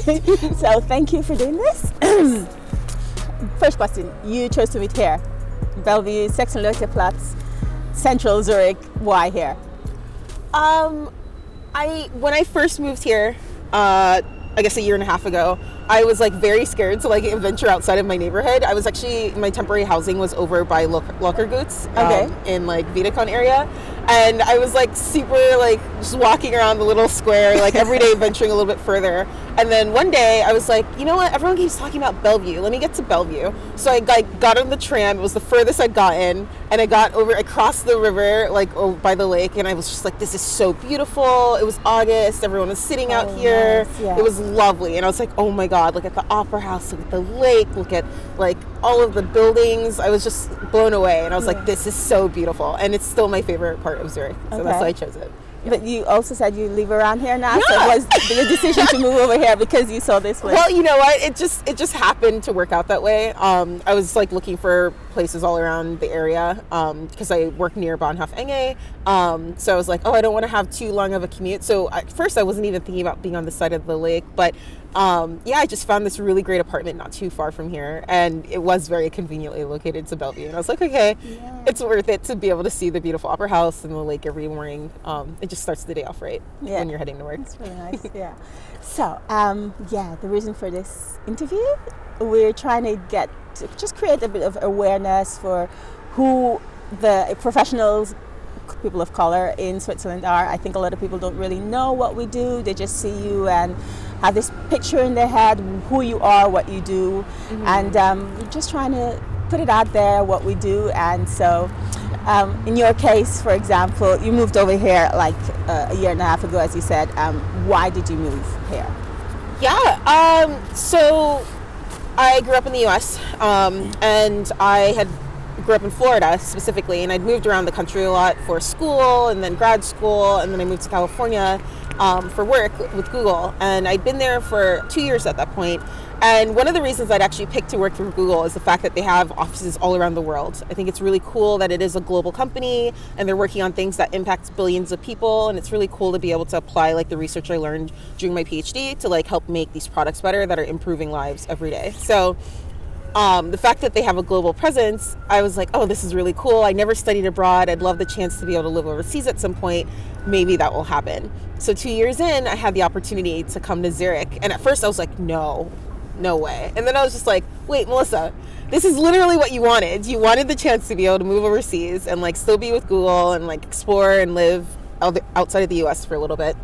So thank you for doing this. First question, you chose to meet here. Bellevue, Sachsenleuterplatz, Central Zurich. Why here? When I first moved here, I guess a year and a half ago, I was like very scared to like venture outside of my neighborhood. I was actually, my temporary housing was over by Lockerguts in like Wiedekon area. And I was like super like just walking around the little square, like every day venturing a little bit further. And then one day I was like, you know what? Everyone keeps talking about Bellevue. Let me get to Bellevue. So I got on the tram. It was the furthest I'd gotten. And I crossed the river like by the lake. And I was just like, this is so beautiful. It was August. Everyone was sitting out here. Nice. Yeah. It was lovely. And I was like, oh my God, look at the Opera House, look at the lake, look at like all of the buildings. I was just blown away. And I was like, this is so beautiful. And it's still my favorite part of Zurich. So that's why I chose it. But you also said you live around here now, so was your decision to move over here because you saw this place? Well, you know what? It just happened to work out that way. I was like looking for places all around the area because I work near Bahnhof Enge. So I was like, I don't want to have too long of a commute. So at first I wasn't even thinking about being on the side of the lake, but I just found this really great apartment not too far from here, and it was very conveniently located to Bellevue. And I was like, okay, it's worth it to be able to see the beautiful Opera House and the lake every morning. It just starts the day off right when you're heading to work. That's really nice. Yeah. So, the reason for this interview, we're trying to just create a bit of awareness for who the professionals, people of color in Switzerland are. I think a lot of people don't really know what we do. They just see you and have this picture in their head, who you are, what you do. And we're just trying to put it out there, what we do. And so in your case, for example, you moved over here like a year and a half ago, as you said. Why did you move here? So I grew up in the U.S. And I grew up in Florida specifically, and I'd moved around the country a lot for school and then grad school, and then I moved to California for work with Google, and I'd been there for 2 years at that point. And one of the reasons I'd actually picked to work for Google is the fact that they have offices all around the world. I think it's really cool that it is a global company and they're working on things that impact billions of people, and it's really cool to be able to apply like the research I learned during my PhD to like help make these products better that are improving lives every day. So the fact that they have a global presence, I was like, this is really cool. I never studied abroad. I'd love the chance to be able to live overseas at some point. Maybe that will happen. So 2 years in, I had the opportunity to come to Zurich. And at first I was like, no way. And then I was just like, wait, Melissa, this is literally what you wanted. You wanted the chance to be able to move overseas and like still be with Google and like explore and live outside of the US for a little bit.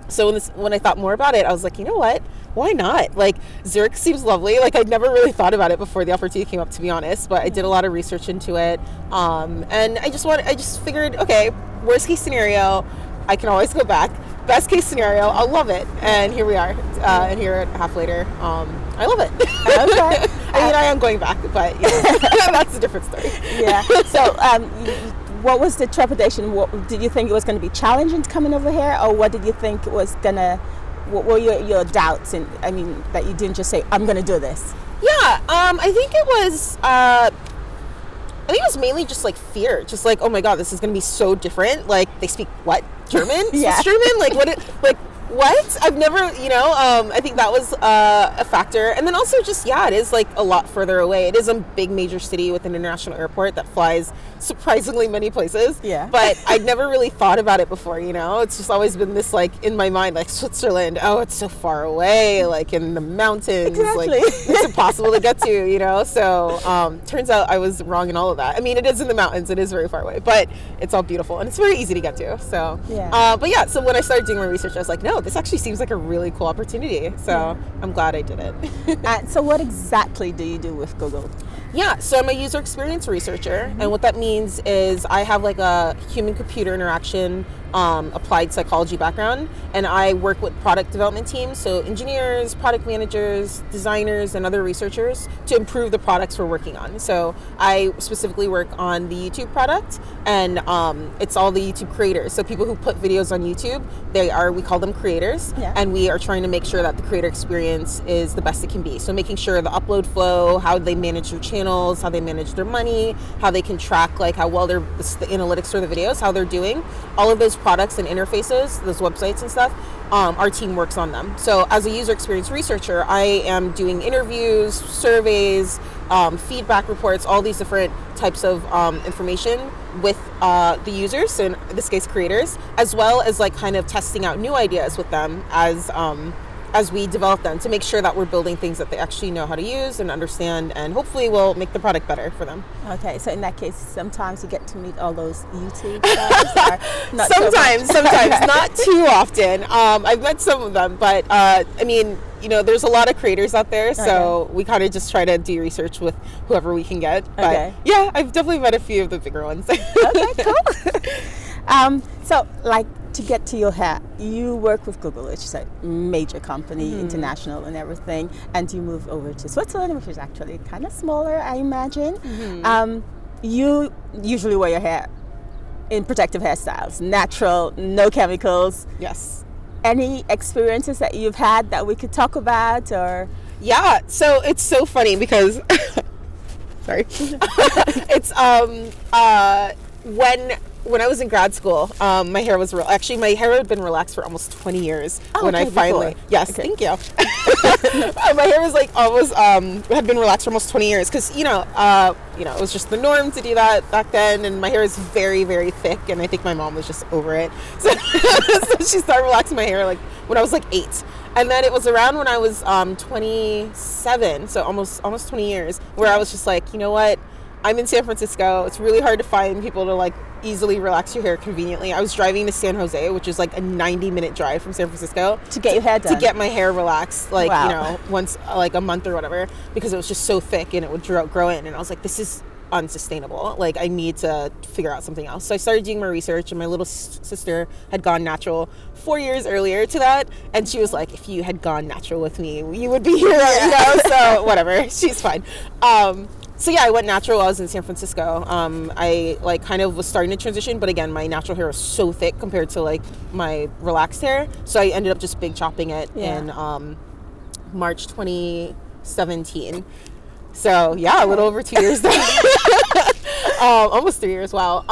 So when I thought more about it, I was like, you know what? Why not? Like, Zurich seems lovely. Like, I'd never really thought about it before the opportunity came up, to be honest, but I did a lot of research into it. And I just figured, okay, worst case scenario, I can always go back. Best case scenario, I'll love it. And here we are. And here half later, I love it. Okay. I mean, I am going back, but that's a different story. Yeah. So, what was the trepidation? What did you think it was going to be challenging coming over here, or what did you think it was gonna? What were your doubts? And I mean, that you didn't just say, "I'm going to do this." Yeah. I think it was. I think it was mainly just like fear, just like, oh my God, this is going to be so different. Like, they speak what? German? Yeah. German? Like what? I've never, I think that was a factor. And then also just, it is like a lot further away. It is a big major city with an international airport that flies surprisingly many places. Yeah. But I'd never really thought about it before, It's just always been this like in my mind, like Switzerland, it's so far away, like in the mountains. Exactly. Like it's impossible to get to, So turns out I was wrong in all of that. I mean, it is in the mountains, it is very far away, but it's all beautiful and it's very easy to get to. So so when I started doing my research, I was like, no, this actually seems like a really cool opportunity. So I'm glad I did it. So what exactly do you do with Google? Yeah, so I'm a user experience researcher, and what that means is I have like a human-computer interaction applied psychology background, and I work with product development teams, so engineers, product managers, designers, and other researchers to improve the products we're working on. So I specifically work on the YouTube product, and it's all the YouTube creators. So people who put videos on YouTube, we call them creators, and we are trying to make sure that the creator experience is the best it can be. So making sure the upload flow, how they manage their channels, how they manage their money, how they can track like how well the analytics for the videos, how they're doing, all of those products and interfaces, those websites and stuff, our team works on them. So as a user experience researcher, I am doing interviews, surveys, feedback reports, all these different types of information with the users, in this case creators, as well as like kind of testing out new ideas with them as we develop them, to make sure that we're building things that they actually know how to use and understand, and hopefully will make the product better for them. Okay, so in that case, sometimes you get to meet all those YouTube stars. Not sometimes, not too often. I've met some of them, but I mean, you know, there's a lot of creators out there, so we kind of just try to do research with whoever we can get. But yeah, I've definitely met a few of the bigger ones. Okay, cool. So, like, to get to your hair, you work with Google, which is a major company, international and everything, and you move over to Switzerland, which is actually kind of smaller, I imagine. You usually wear your hair in protective hairstyles, natural, no chemicals. Yes. Any experiences that you've had that we could talk about, or? Yeah, so it's so funny because sorry. It's when I was in grad school, my hair was actually my hair had been relaxed for almost 20 years. When I finally thank you. My hair was like almost had been relaxed for almost 20 years, because you know it was just the norm to do that back then, and my hair is very, very thick, and I think my mom was just over it, so she started relaxing my hair like when I was like 8. And then it was around when I was 27, so almost 20 years, where I was just like, you know what, I'm in San Francisco. It's really hard to find people to like easily relax your hair conveniently. I was driving to San Jose, which is like a 90-minute drive from San Francisco, to get your hair done, to get my hair relaxed, like you know, once like a month or whatever, because it was just so thick and it would grow in. And I was like, this is unsustainable. Like, I need to figure out something else. So I started doing my research, and my little sister had gone natural 4 years earlier to that, and she was like, if you had gone natural with me, you would be here, you know. So whatever, she's fine. So yeah, I went natural while I was in San Francisco. I like kind of was starting to transition, but again, my natural hair was so thick compared to like my relaxed hair, so I ended up just big chopping it in March 2017. So yeah, a little over 2 years now. Almost 3 years, wow.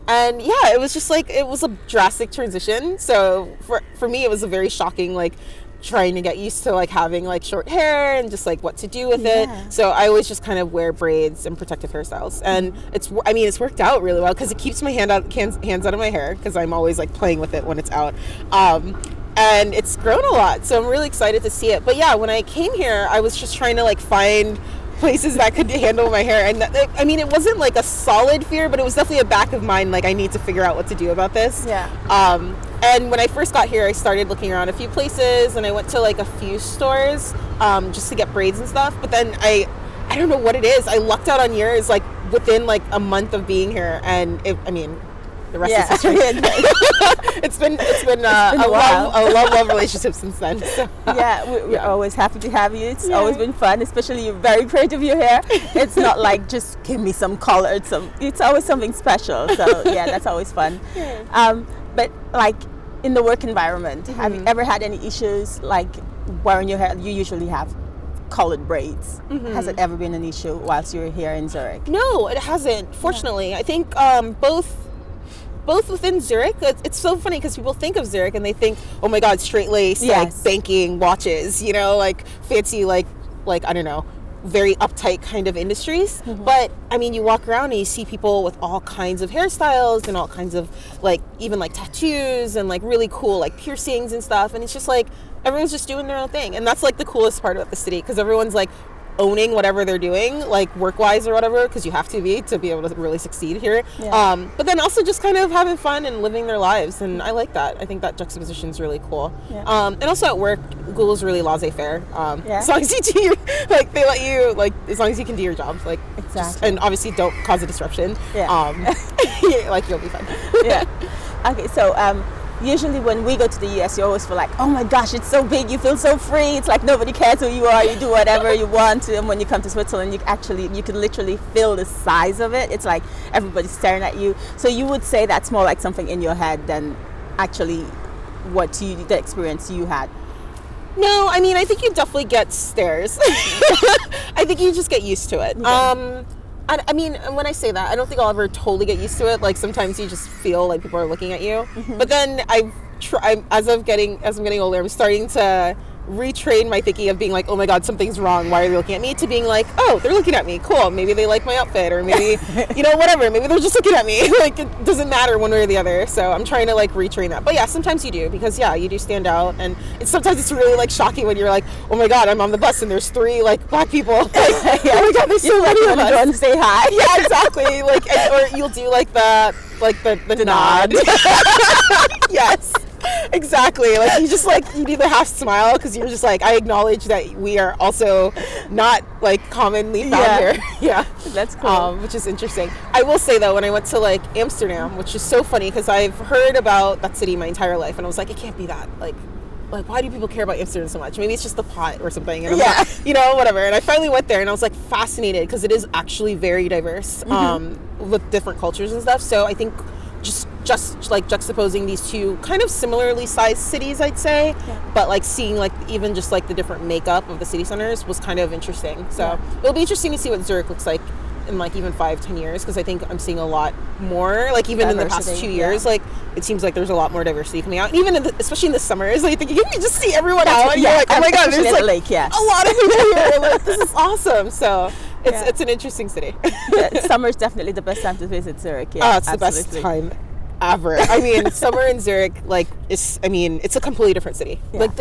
And yeah, it was just like, it was a drastic transition. So for me, it was a very shocking, like, trying to get used to like having like short hair and just like what to do with it. So I always just kind of wear braids and protective hairstyles, and it's worked out really well, because it keeps my hands out of my hair, because I'm always like playing with it when it's out. And it's grown a lot, so I'm really excited to see it. But yeah, when I came here, I was just trying to like find places that could handle my hair, and I mean, it wasn't like a solid fear, but it was definitely a back of mind, like, I need to figure out what to do about this. And when I first got here, I started looking around a few places, and I went to like a few stores just to get braids and stuff. But then I don't know what it is, I lucked out on yours like within like a month of being here, and the rest is history. It's been a love relationship since then. So. We're always happy to have you. It's always been fun, especially you're very creative with your hair. It's not like just give me some color. It's always something special. So yeah, that's always fun. But like in the work environment, have you ever had any issues like wearing your hair? You usually have colored braids. Has it ever been an issue whilst you were here in Zurich? No, it hasn't. Fortunately, I think both within Zurich. It's so funny because people think of Zurich and they think, oh my God, straight lace, like banking, watches, you know, like fancy, like I don't know, very uptight kind of industries. But I mean, you walk around and you see people with all kinds of hairstyles and all kinds of like, even like tattoos and like really cool like piercings and stuff. And it's just like, everyone's just doing their own thing. And that's like the coolest part about the city, because everyone's like owning whatever they're doing, like work-wise or whatever, because you have to be able to really succeed here. But then also just kind of having fun and living their lives, and I like that. I think that juxtaposition is really cool. And also at work, Google's really laissez-faire. As long as you do they let you, like, as long as you can do your job, like, and obviously don't cause a disruption. Like, you'll be fine. Okay, so usually when we go to the US, you always feel like, oh my gosh, it's so big, you feel so free, it's like nobody cares who you are, you do whatever you want to. And when you come to Switzerland, you can literally feel the size of it. It's like everybody's staring at you. So you would say that's more like something in your head than actually the experience you had? No, I mean, I think you definitely get stares. I think you just get used to it. I mean, when I say that, I don't think I'll ever totally get used to it. Like sometimes you just feel like people are looking at you. But then as I'm getting older, I'm starting to retrain my thinking of being like, oh my God, something's wrong. Why are they looking at me? To being like, oh, they're looking at me. Cool. Maybe they like my outfit, or maybe, whatever. Maybe they're just looking at me. Like it doesn't matter one way or the other. So I'm trying to like retrain that. But yeah, sometimes you do, because you do stand out, and sometimes it's really like shocking when you're like, oh my God, I'm on the bus and there's 3 like black people. Like, oh my God, there's so many of us. Go and say hi. Yeah, exactly. Like, or you'll do like the nod. Yes. Exactly. Like you just like you do the half smile, because you're just like, I acknowledge that we are also not like commonly found here. Yeah, that's cool. Which is interesting. I will say though, when I went to like Amsterdam, which is so funny because I've heard about that city my entire life, and I was like, it can't be that. Like why do people care about Amsterdam so much? Maybe it's just the pot or something. And I'm like, whatever. And I finally went there, and I was like fascinated, because it is actually very diverse, with different cultures and stuff. So I think just like juxtaposing these 2 kind of similarly sized cities, I'd say, but like seeing like even just like the different makeup of the city centers was kind of interesting. So it'll be interesting to see what Zurich looks like in like even 5-10 years, because I think I'm seeing a lot more, like even in the past 2 years, like it seems like there's a lot more diversity coming out, and even especially in the summers, like you can just see everyone out, and you're like, oh my God, there's like lake, a lot of people here. Like this is awesome. So it's an interesting city. Summer is definitely the best time to visit Zurich. It's the best time ever. I mean, summer in Zurich, like, it's a completely different city. Like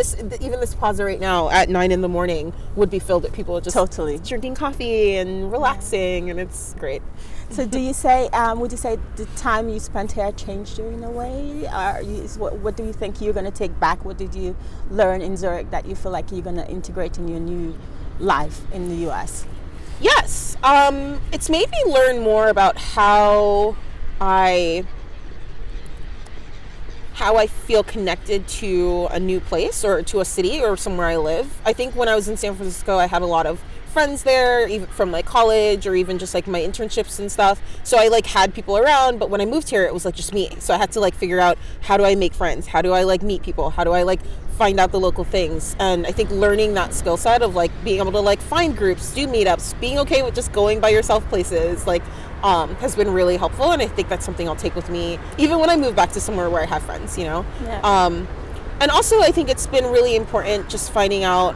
even this plaza right now at 9 a.m. would be filled with people just totally drinking coffee and relaxing, and it's great. So would you say the time you spent here changed you in a way? What do you think you're going to take back? What did you learn in Zurich that you feel like you're going to integrate in your new life in the US? Yes. It's made me learn more about how I feel connected to a new place, or to a city, or somewhere I live. I think when I was in San Francisco, I had a lot of friends there, even from like college, or even just like my internships and stuff. So I like had people around, but when I moved here, it was like just me. So I had to like figure out, how do I make friends? How do I like meet people? How do I like find out the local things? And I think learning that skill set of like being able to like find groups, do meetups, being okay with just going by yourself places, like has been really helpful. And I think that's something I'll take with me even when I move back to somewhere where I have friends, and also I think it's been really important just finding out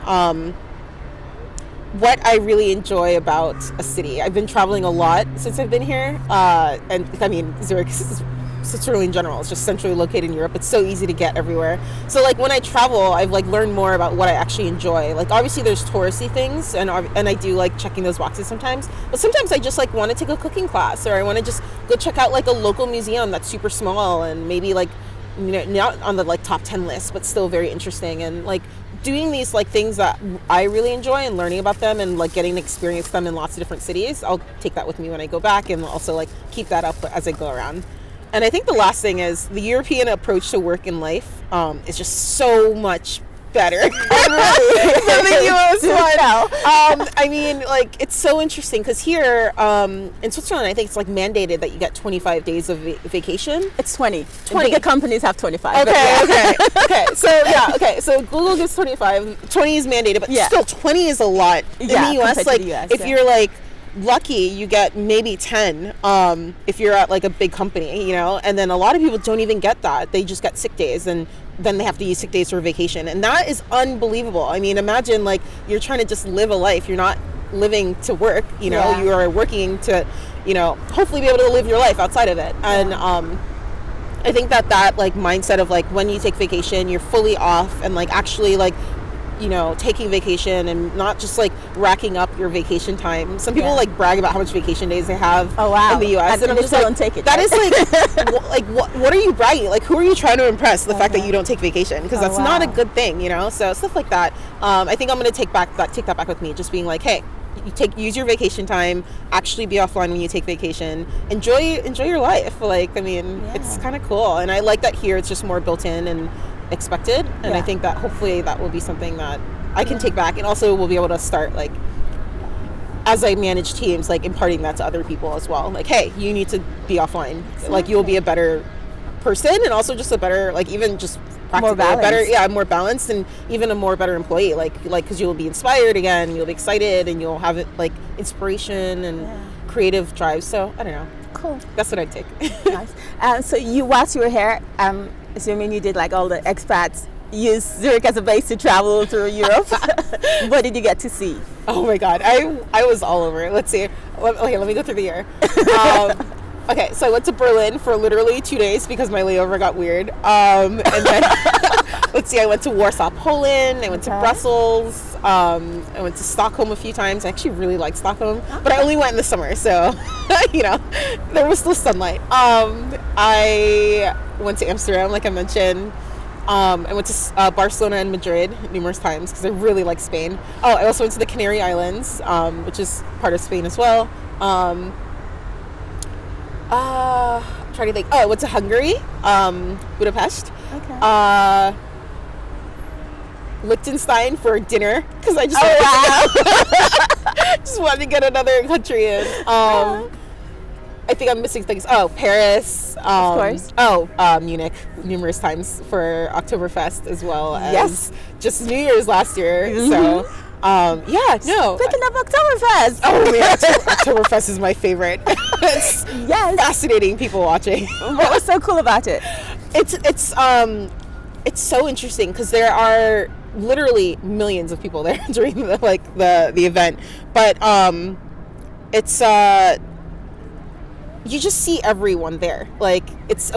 what I really enjoy about a city. I've been traveling a lot since I've been here, and I mean, Zurich is Switzerland in general. It's just centrally located in Europe. It's so easy to get everywhere. So like when I travel, I've like learned more about what I actually enjoy. Like obviously there's touristy things, and I do like checking those boxes sometimes. But sometimes I just like want to take a cooking class, or I want to just go check out like a local museum that's super small and maybe like, not on the like top 10 list, but still very interesting. And like doing these like things that I really enjoy, and learning about them, and like getting to experience them in lots of different cities, I'll take that with me when I go back, and also like keep that up as I go around. And I think the last thing is the European approach to work and life is just so much better than the US one. I mean, like, it's so interesting because here in Switzerland, I think it's like mandated that you get 25 days of vacation. It's 20. Bigger companies have 25. Okay. So Google gives 25. 20 is mandated, but still 20 is a lot in the US. Like, if you're like lucky, you get maybe 10 if you're at like a big company, and then a lot of people don't even get that. They just get sick days, and then they have to use sick days for vacation, and that is unbelievable. I mean, imagine like you're trying to just live a life. You're not living to work, you are working to hopefully be able to live your life outside of it. And I think that like mindset of like when you take vacation, you're fully off, and like actually like taking vacation, and not just like racking up your vacation time. Some people like brag about how much vacation days they have in the US, and I'm just like, don't take it. That is like, what are you bragging? Like, who are you trying to impress? The fact that you don't take vacation, because that's not a good thing, So stuff like that. I think I'm going to take that back with me. Just being like, hey, use your vacation time, actually be offline when you take vacation, enjoy your life. Like, I mean, it's kind of cool, and I like that here. It's just more built in and expected, and I think that hopefully that will be something that I can take back, and also will be able to start like as I manage teams, like imparting that to other people as well. Like, hey, you need to be offline. Exactly. Like, you'll be a better person, and also just a better, like, even just practically more balanced, and even a more better employee. Like because you'll be inspired again, you'll be excited, and you'll have it like inspiration, and creative drive. So I don't know. Cool. That's what I'd take. Nice. So whilst you were here, assuming you did like all the expats, use Zurich as a base to travel through Europe. What did you get to see? Oh my God, I was all over. Let's see. Okay, let me go through the year. Okay, so I went to Berlin for literally 2 days because my layover got weird. And then, let's see, I went to Warsaw, Poland. I went to Brussels. I went to Stockholm a few times. I actually really like Stockholm, but I only went in the summer, so, there was still sunlight. I went to Amsterdam, like I mentioned. I went to Barcelona and Madrid numerous times because I really like Spain. Oh, I also went to the Canary Islands, which is part of Spain as well. I'm trying to think. Oh, I went to Hungary, Budapest. Okay. Liechtenstein for dinner because I just just wanted to get another country in. I think I'm missing things. Oh, Paris. Of course. Munich numerous times for Oktoberfest as well as just New Year's last year. Mm-hmm. So, Speaking of Oktoberfest. Oh man, Oktoberfest is my favorite. It's fascinating people watching. What was so cool about it? It's so interesting because there are literally millions of people there during the event, but it's you just see everyone there. Like it's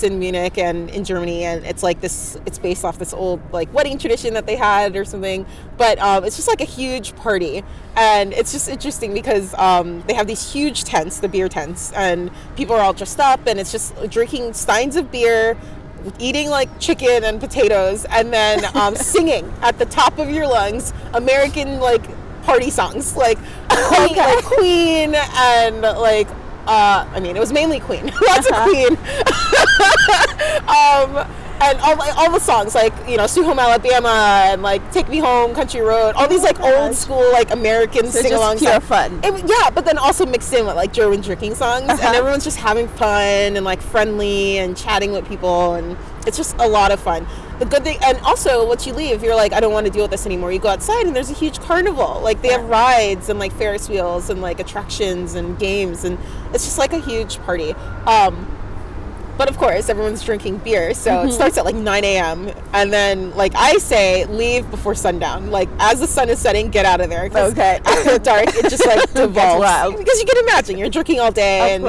in Munich and in Germany, and it's like this. It's based off this old like wedding tradition that they had or something. But it's just like a huge party, and it's just interesting because they have these huge tents, the beer tents, and people are all dressed up, and it's just drinking steins of beer, eating like chicken and potatoes, and then singing at the top of your lungs American like party songs like Queen and like. It was mainly Queen. Lots of Queen. And all the songs, like, Sweet Home Alabama and, like, Take Me Home, Country Road, all these, like, old school, like, American sing-alongs. Just pure fun. But then also mixed in with, like, German drinking songs. And everyone's just having fun and, like, friendly and chatting with people. And it's just a lot of fun. The good thing, and also once you leave, you're like, I don't want to deal with this anymore. You go outside and there's a huge carnival. Like they have rides and like Ferris wheels and like attractions and games, and it's just like a huge party. But of course, everyone's drinking beer, so it starts at like 9 a.m. And then, like I say, leave before sundown. Like as the sun is setting, get out of there. Okay. After dark, it just like devolves. Because you can imagine you're drinking all day, and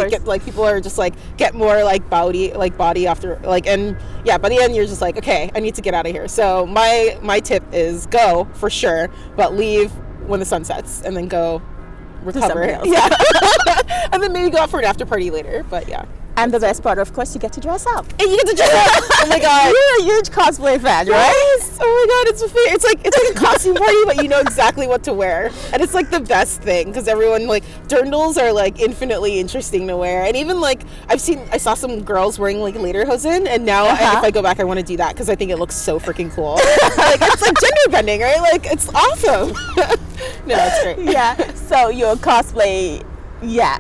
people are just like get more like body after like, and yeah, by the end you're just like, okay, I need to get out of here. So my tip is go for sure, but leave when the sun sets, and then go recover. Yeah. And then maybe go out for an after party later. But yeah. And the best part, of course, you get to dress up. And you get to dress up. Oh my god! You're a huge cosplay fan, right? Yes. Oh my god, it's like a costume party, but you know exactly what to wear, and it's like the best thing because everyone like dirndls are like infinitely interesting to wear, and even like I saw some girls wearing like lederhosen, and now if I go back, I want to do that because I think it looks so freaking cool. Like it's like gender bending, right? Like it's awesome. No, it's great. Yeah. So your cosplay. Yeah.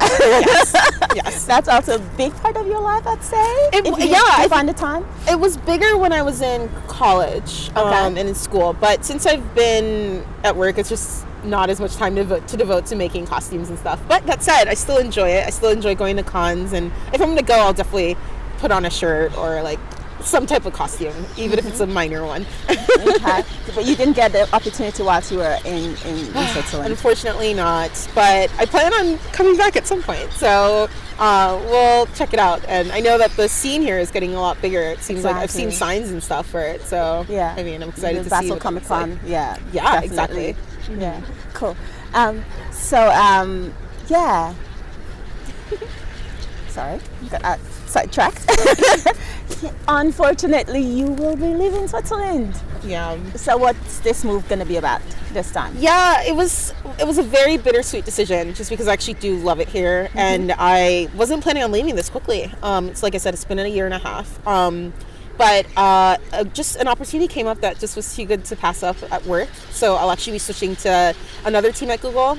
Yes. That's also a big part of your life, I'd say. I find the time. It was bigger when I was in college and in school, but since I've been at work, it's just not as much time to devote to making costumes and stuff. But that said, I still enjoy it. I still enjoy going to cons, and if I'm gonna go, I'll definitely put on a shirt or like some type of costume, even if it's a minor one. Okay. But you didn't get the opportunity whilst you were in Switzerland? Unfortunately not, but I plan on coming back at some point, so we'll check it out. And I know that the scene here is getting a lot bigger. It seems like I've seen signs and stuff for it, so yeah. I mean, I'm excited to see what Comic Con. Like. Yeah, exactly. Yeah, cool. Yeah. Sorry, got sidetracked. Unfortunately, you will be leaving Switzerland. Yeah. So what's this move going to be about this time? Yeah, it was a very bittersweet decision just because I actually do love it here, and I wasn't planning on leaving this quickly. It's like I said, it's been a year and a half. But just an opportunity came up that just was too good to pass up at work. So I'll actually be switching to another team at Google,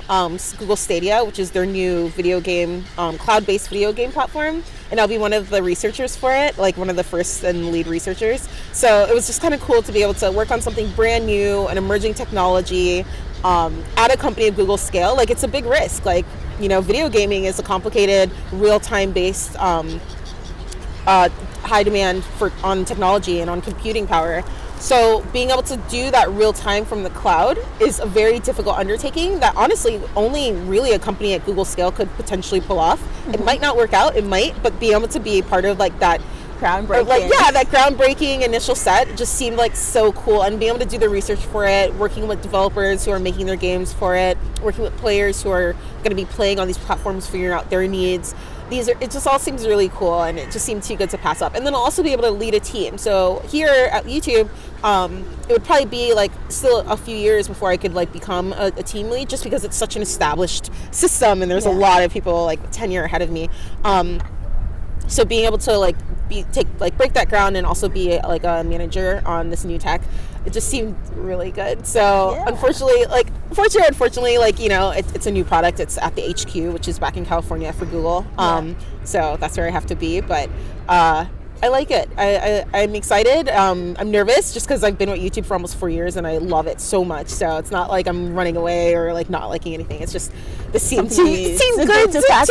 Google Stadia, which is their new video game, cloud-based video game platform. And I'll be one of the researchers for it, like one of the first and lead researchers. So it was just kind of cool to be able to work on something brand new, an emerging technology, at a company of Google scale. Like it's a big risk. Like, video gaming is a complicated, real-time based, high demand on technology and on computing power. So being able to do that real time from the cloud is a very difficult undertaking that honestly only really a company at Google scale could potentially pull off. Mm-hmm. It might not work out, it might, but being able to be part of like that groundbreaking, that groundbreaking initial set just seemed like so cool. And being able to do the research for it, working with developers who are making their games for it, working with players who are going to be playing on these platforms, figuring out their needs. It just all seems really cool, and it just seemed too good to pass up. And then I'll also be able to lead a team. So here at YouTube, it would probably be like still a few years before I could like become a team lead, just because it's such an established system and there's a lot of people like tenure ahead of me. So being able to like break that ground and also be like a manager on this new tech, it just seemed really good. So unfortunately, like, it's a new product. It's at the HQ, which is back in California for Google. So that's where I have to be. But I like it. I'm excited. I'm nervous just because I've been with YouTube for almost 4 years and I love it so much. So it's not like I'm running away or like not liking anything. It's just this seemed good to pass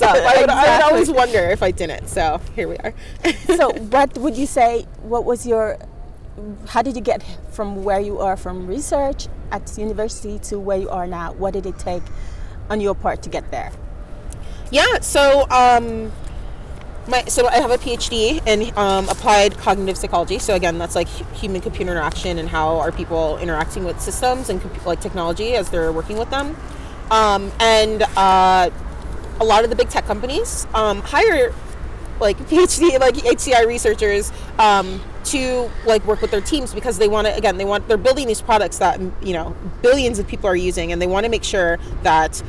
up. I would always wonder if I didn't. So here we are. So what would you say? How did you get from where you are from research at university to where you are now? What did it take on your part to get there? Yeah. So I have a PhD in applied cognitive psychology. So again, that's like human-computer interaction and how are people interacting with systems and like technology as they're working with them. And a lot of the big tech companies hire like PhD, like HCI researchers to like work with their teams because they're building these products that billions of people are using, and they want to make sure that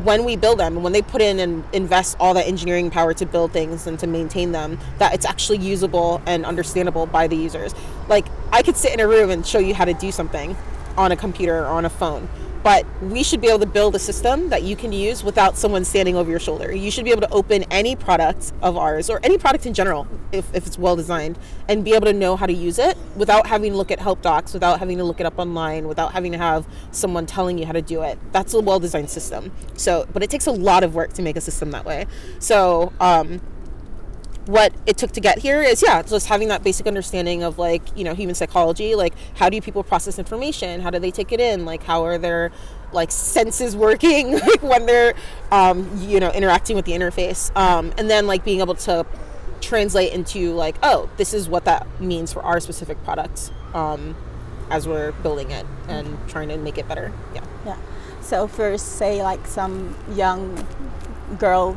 when we build them, when they put in and invest all that engineering power to build things and to maintain them, that it's actually usable and understandable by the users. Like, I could sit in a room and show you how to do something on a computer or on a phone, but we should be able to build a system that you can use without someone standing over your shoulder. You should be able to open any product of ours, or any product in general, if it's well designed, and be able to know how to use it without having to look at help docs, without having to look it up online, without having to have someone telling you how to do it. That's a well-designed system. So, but it takes a lot of work to make a system that way. So, what it took to get here is just having that basic understanding of like human psychology, like how do people process information, how do they take it in, like how are their like senses working like when they're interacting with the interface, and then like being able to translate into like, oh, this is what that means for our specific product as we're building it and trying to make it better. So for say like some young girl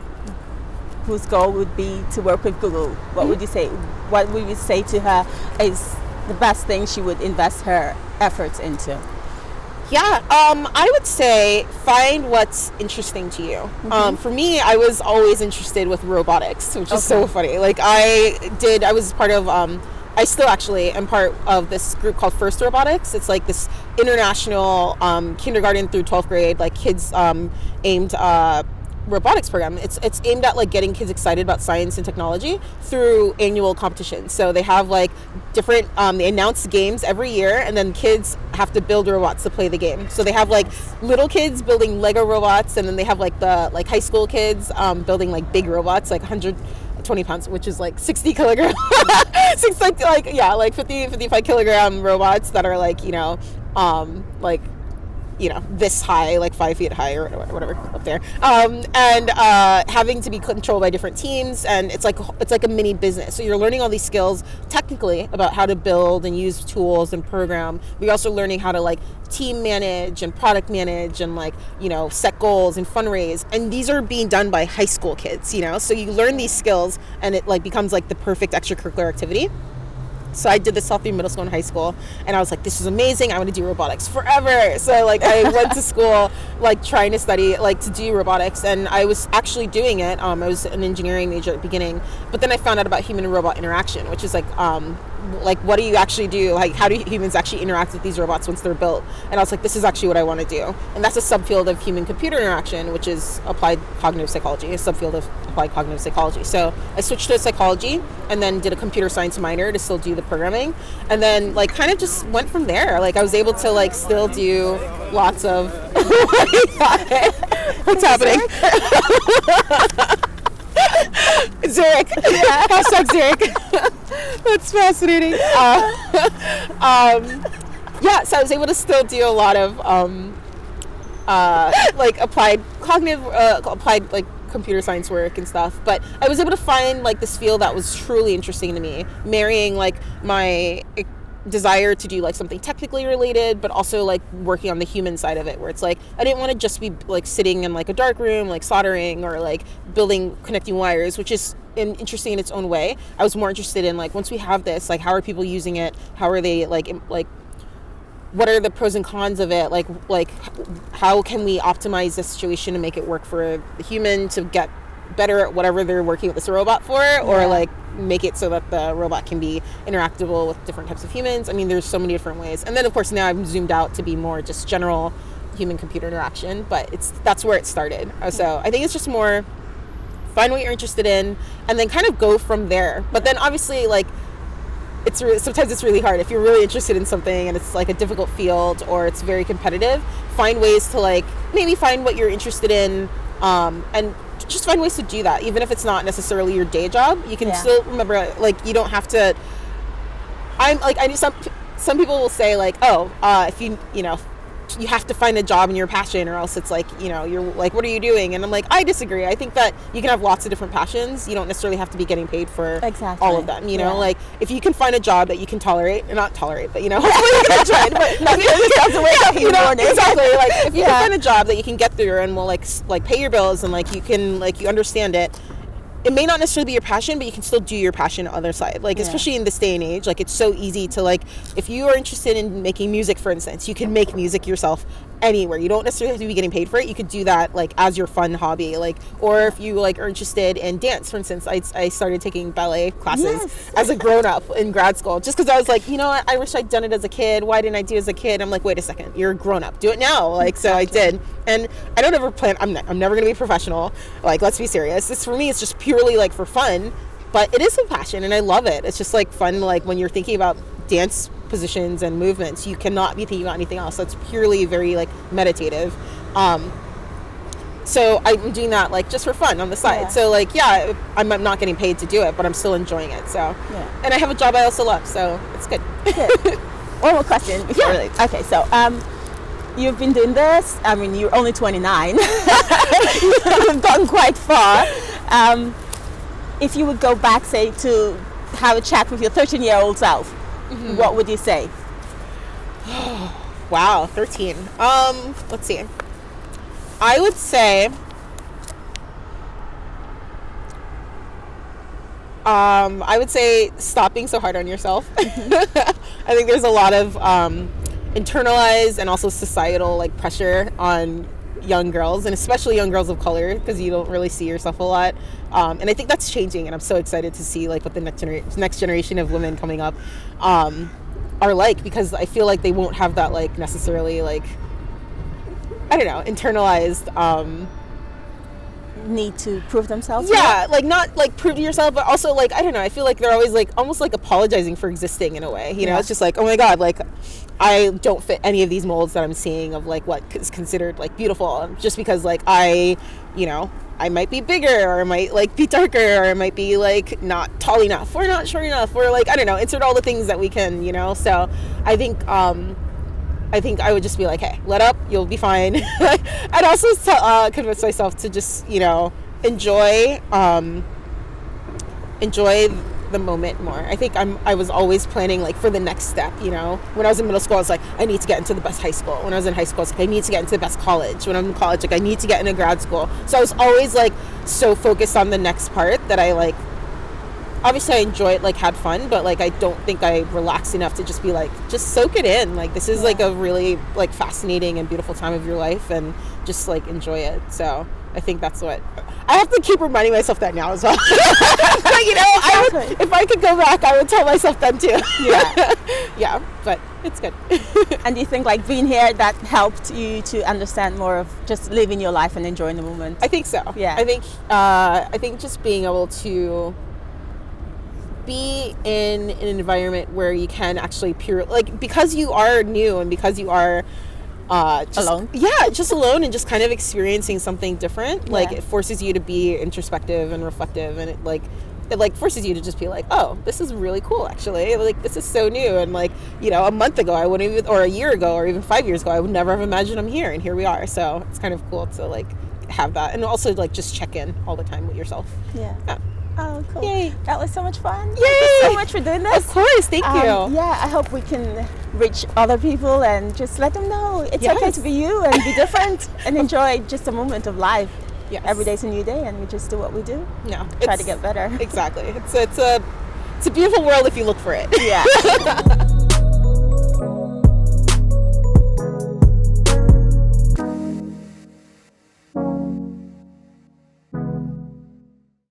whose goal would be to work with Google, what would you say? What would you say to her is the best thing she would invest her efforts into? I would say find what's interesting to you. Mm-hmm. For me, I was always interested with robotics, which is so funny. Like I was part of, I still actually am part of this group called First Robotics. It's like this international kindergarten through 12th grade, like kids aimed robotics program. It's aimed at like getting kids excited about science and technology through annual competitions. So they have like different they announce games every year, and then kids have to build robots to play the game. So they have like little kids building Lego robots, and then they have like the like high school kids building like big robots, like 120 pounds, which is like 60 kilograms like 55 kilogram robots that are like this high, like 5 feet high or whatever up there, and having to be controlled by different teams, and it's like a mini business. So you're learning all these skills technically about how to build and use tools and program. We're also learning how to like team manage and product manage and like set goals and fundraise, and these are being done by high school kids. So you learn these skills, and it like becomes like the perfect extracurricular activity. So I did this all through middle school and high school, and I was like, this is amazing, I want to do robotics forever. So like I went to school like trying to study like to do robotics, and I was actually doing it. I was an engineering major at the beginning, but then I found out about human and robot interaction, which is like what do you actually do? Like, how do humans actually interact with these robots once they're built? And I was like, this is actually what I want to do. And that's a subfield of human-computer interaction, which is applied cognitive psychology, a subfield of applied cognitive psychology. So I switched to psychology and then did a computer science minor to still do the programming. And then like kind of just went from there. Like I was able to like still do lots of What's happening? Zurich. Yeah. Hashtag Zurich. That's fascinating. Yeah, so I was able to still do a lot of like applied cognitive, applied like computer science work and stuff. But I was able to find like this field that was truly interesting to me, marrying like my desire to do like something technically related, but also like working on the human side of it, where it's like I didn't want to just be like sitting in like a dark room like soldering or like building connecting wires, which is interesting in its own way. I was more interested in like, once we have this, like how are people using it, how are they like what are the pros and cons of it, like how can we optimize the situation to make it work for the human to get better at whatever they're working with this robot for, or like make it so that the robot can be interactable with different types of humans. I mean, there's so many different ways. And then of course now I'm zoomed out to be more just general human computer interaction, but that's where it started. So I think it's just more find what you're interested in and then kind of go from there. But then obviously like sometimes it's really hard if you're really interested in something and it's like a difficult field or it's very competitive. Find ways to like maybe find what you're interested in, and just find ways to do that, even if it's not necessarily your day job. You can still remember, like, you don't have to. I know some people will say like, oh, if you know you have to find a job in your passion or else it's like, you know, you're like, what are you doing? And I'm like, I disagree. I think that you can have lots of different passions. You don't necessarily have to be getting paid for all of them, you know. Like if you can find a job that you can tolerate, or not tolerate, but you know, hopefully you can try it, but not have to wake up in the morning. Exactly. Like if you can find a job that you can get through and will like pay your bills and like you can like you understand it. It may not necessarily be your passion, but you can still do your passion on the other side. Like, especially in this day and age, like, it's so easy to, like, if you are interested in making music, for instance, you can make music yourself anywhere. You don't necessarily have to be getting paid for it. You could do that, like, as your fun hobby. Like, or if you, like, are interested in dance, for instance, I started taking ballet classes as a grown-up in grad school, just because I was like, you know what, I wish I'd done it as a kid. Why didn't I do it as a kid? I'm like, wait a second, you're a grown-up. Do it now. Like, so I did. And I don't ever plan, I'm never going to be professional. Like, let's be serious. This, for me, it's just purely, like, for fun. But it is a passion, and I love it. It's just, like, fun, like, when you're thinking about dance positions and movements, you cannot be thinking about anything else. That's purely very, like, meditative. So I'm doing that, like, just for fun on the side. So, like, I'm not getting paid to do it, but I'm still enjoying it. So, and I have a job I also love, so it's good. One more question. Okay, so you've been doing this. I mean, you're only 29. You've gone quite far. If you would go back, say, to have a chat with your 13-year-old self, what would you say? Wow, 13. Let's see. I would say stop being so hard on yourself. I think there's a lot of internalized and also societal, like, pressure on young girls, and especially young girls of color, because you don't really see yourself a lot. And I think that's changing, and I'm so excited to see, like, what the next generation of women coming up are like, because I feel like they won't have that, like, necessarily, like, I don't know, internalized need to prove themselves. Like, not like prove to yourself, but also, like, I don't know, I feel like they're always, like, almost like apologizing for existing in a way, you know. It's just like, oh my god, like, I don't fit any of these molds that I'm seeing of, like, what is considered, like, beautiful, just because, like, I might be bigger, or I might, like, be darker, or I might be, like, not tall enough, or not short enough, or, like, I don't know, insert all the things that we can, you know. So I think I would just be like, hey, let up, you'll be fine. I'd also convince myself to just, you know, enjoy the moment more. I think I was always planning, like, for the next step, you know. When I was in middle school, I was like, I need to get into the best high school. When I was in high school, I was like, I need to get into the best college. When I'm in college, like, I need to get into grad school. So I was always, like, so focused on the next part that I, like, obviously I enjoy it, like, had fun, but, like, I don't think I relaxed enough to just be like, just soak it in. Like, this is like a really, like, fascinating and beautiful time of your life, and just, like, enjoy it. So I think that's what I have to keep reminding myself that now as well. You know, if I could go back, I would tell myself then too. Yeah, but it's good. And do you think, like, being here, that helped you to understand more of just living your life and enjoying the moment? I think so. Yeah. I think just being able to be in an environment where you can actually like, because you are new and because you are Alone? Yeah, just alone and just kind of experiencing something different. Like, Yeah. it forces you to be introspective and reflective, and it forces you to just be like, oh, this is really cool, actually. Like, this is so new. And like, a month ago I wouldn't even, or a year ago, or even 5 years ago, I would never have imagined I'm here, and here we are. So it's kind of cool to like have that, and also like just check in all the time with yourself. Yeah. Oh, cool. Yay. That was so much fun. Yay. Thank you so much for doing this. Of course, thank you. Yeah, I hope we can reach other people and just let them know it's Yes. okay to be you and be different and enjoy just a moment of life. Yes. Every day's a new day, and we just do what we do. No, Try to get better. Exactly. It's a beautiful world if you look for it. Yeah.